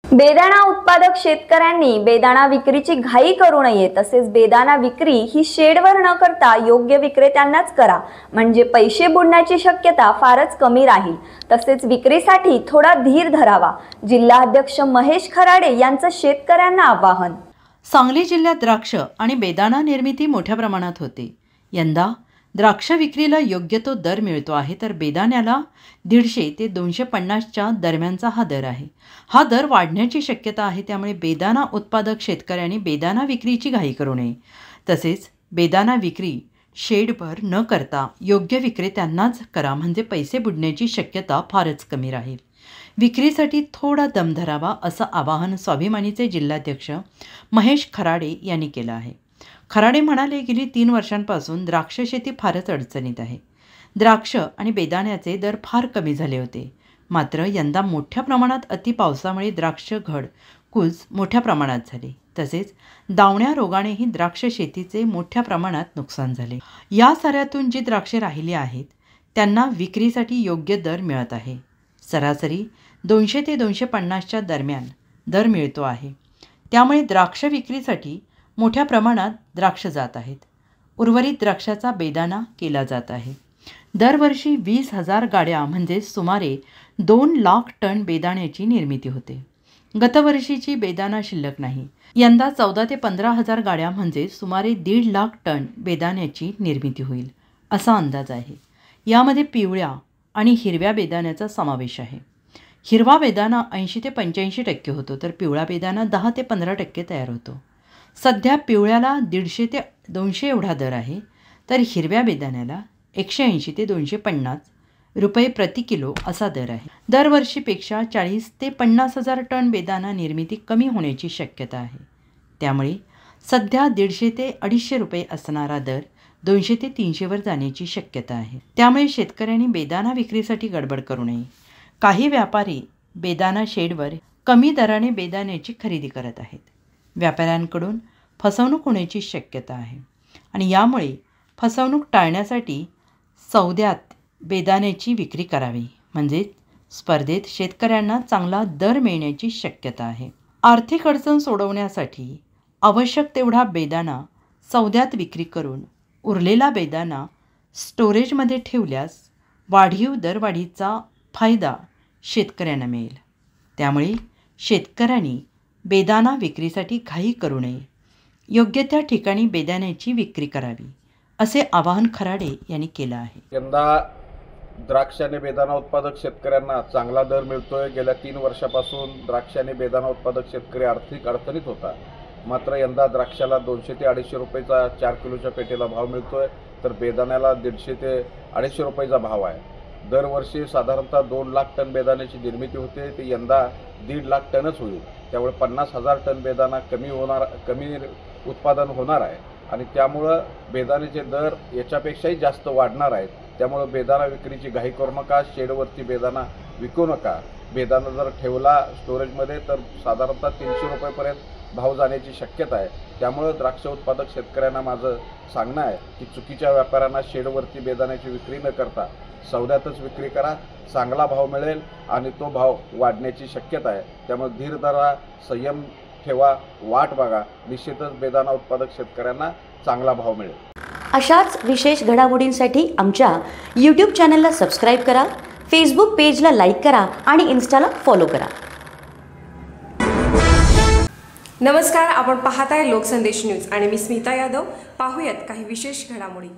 बेदाणा उत्पादक शेतकऱ्यांनी बेदाणा विक्रीची घाई करू नये। तसेच बेदाणा विक्री ही शेडवर न करता योग्य विक्रेत्यांनाच करा, म्हणजे पैसे बुडण्याची शक्यता फारच कमी राहील। तसेच विक्रीसाठी थोडा धीर धरावा। जिल्हाध्यक्ष महेश खराडे यांचं शेतकऱ्यांना आवाहन। सांगली जिल्ह्यात द्राक्ष आणि बेदाणा निर्मिती मोठ्या प्रमाणात होते। यंदा द्राक्ष विक्रीला योग्य तो दर मिळतो आहे, तर बेदाण्याला 150 ते 250च्या दरम्यानचा हा दर आहे। हा दर वाढण्याची शक्यता आहे, त्यामुळे बेदाणा उत्पादक शेतकऱ्यांनी बेदाणा विक्रीची घाई करू नये। तसेच बेदाणा विक्री शेडवर न करता योग्य विक्रेत्यांनाच करा, म्हणजे पैसे बुडण्याची शक्यता फारच कमी राहील। विक्रीसाठी थोडा दम धरावा, असं आवाहन स्वाभिमानीचे जिल्हाध्यक्ष महेश खराडे यांनी केलं आहे। खराडे म्हणाले, गेली 3 वर्षांपासून द्राक्ष शेती फारच अडचणीत आहे। द्राक्ष आणि बेदाण्याचे दर फार कमी झाले होते, मात्र यंदा मोठ्या प्रमाणात अति पावसामुळे द्राक्ष घड कुज मोठ्या प्रमाणात झाले। तसेच दावण्या रोगानेही द्राक्ष शेतीचे मोठ्या प्रमाणात नुकसान झाले। या साऱ्यातून जी द्राक्षे राहिली आहेत त्यांना विक्रीसाठी योग्य दर मिळत आहे। सरासरी 200 ते 250च्या दरम्यान दर मिळतो आहे, त्यामुळे द्राक्ष विक्रीसाठी मोठ्या प्रमाणात द्राक्ष जात आहेत। उर्वरित द्राक्षाचा बेदाणा केला जात आहे। दरवर्षी 20,000 गाड्या म्हणजे सुमारे 2 लाख टन बेदाण्याची निर्मिती होते। गतवर्षीची बेदाणा शिल्लक नाही। यंदा 14 ते 15,000 गाड्या म्हणजे सुमारे 1.5 लाख टन बेदाण्याची निर्मिती होईल, असा अंदाज आहे। यामध्ये पिवळ्या आणि हिरव्या बेदाण्याचा समावेश आहे। हिरवा बेदाणा 80 ते 85% होतो, तर पिवळा बेदाणा 10 ते 15% तयार होतो। सध्या पिवळ्याला 150 ते 200 एवढा दर आहे, तर हिरव्या बेदाण्याला 180 ते 250 रुपये प्रति किलो असा दर आहे। दरवर्षीपेक्षा 40 ते 50,000 टन बेदाणा निर्मिती कमी होण्याची शक्यता आहे। त्यामुळे सध्या 150 ते 250 रुपये असणारा दर 200 ते 300 वर जाण्याची शक्यता आहे। त्यामुळे शेतकऱ्यांनी बेदाणा विक्रीसाठी गडबड करू नये। काही व्यापारी बेदाणा शेडवर कमी दराने बेदाण्याची खरेदी करत आहेत। व्यापाऱ्यांकडून फसवणूक होण्याची शक्यता आहे आणि यामुळे फसवणूक टाळण्यासाठी सौद्यात बेदाण्याची विक्री करावी, म्हणजे स्पर्धेत शेतकऱ्यांना चांगला दर मिळण्याची शक्यता आहे। आर्थिक अडचण सोडवण्यासाठी आवश्यक तेवढा बेदाणा सौद्यात विक्री करून उरलेला बेदाणा स्टोरेजमध्ये ठेवल्यास वाढीव दरवाढीचा फायदा शेतकऱ्यांना मिळेल। त्यामुळे शेतकऱ्यांनी बेदाणा विक्रीसाठी घाई करू नये, योग्य त्या ठिकाणी बेदाण्याची विक्री करावी, असे आवाहन खराडे यांनी केलं आहे। यंदा द्राक्ष आणि बेदाणा उत्पादक शेतकऱ्यांना चांगला दर मिळतोय। गेल्या 3 वर्षापासून द्राक्ष आणि बेदाणा उत्पादक शेतकरी आर्थिक अडचणीत होता, मात्र यंदा द्राक्षाला 200 ते 250 रुपयाचा 4 किलोच्या पेटीला भाव मिळतोय, तर बेदाण्याला 150 ते 250 रुपयाचा भाव आहे। दरवर्षी साधारणतः 2 लाख टन बेदाण्याची निर्मिती होते, ती यंदा 1.5 लाख टनच होईल। त्यामुळे 50,000 टन बेदाणा कमी उत्पादन होणार आहे आणि त्यामुळं बेदाण्याचे दर याच्यापेक्षाही जास्त वाढणार आहेत। त्यामुळं बेदाणा विक्रीची घाई करू नका, शेडवरती बेदाणा विकू नका। बेदाणा जर ठेवला स्टोरेजमध्ये तर साधारणतः 300 रुपयेपर्यंत भाव जाण्याची शक्यता आहे। त्यामुळं द्राक्ष उत्पादक शेतकऱ्यांना माझं सांगणं आहे की चुकीच्या व्यापाऱ्यांना शेडवरती बेदाण्याची विक्री न करता सौद्यातच विक्री करा, चांगला भाव मिळेल आणि तो भाव वाढण्याची शक्यता आहे। त्यामुळे धीर धरा, संयम ठेवा, वाट बघा, निश्चितच बेदाणा उत्पादक शेतकऱ्यांना चांगला भाव मिळेल। अशाच विशेष घडामोडींसाठी आमच्या YouTube चॅनलला सबस्क्राईब करा, फेसबुक पेजला लाईक करा आणि इन्स्टाला फॉलो करा। नमस्कार, आपण पाहताय लोकसंदेश न्यूज आणि मी स्मिता यादव। पाहूयात काही विशेष घडामोडी।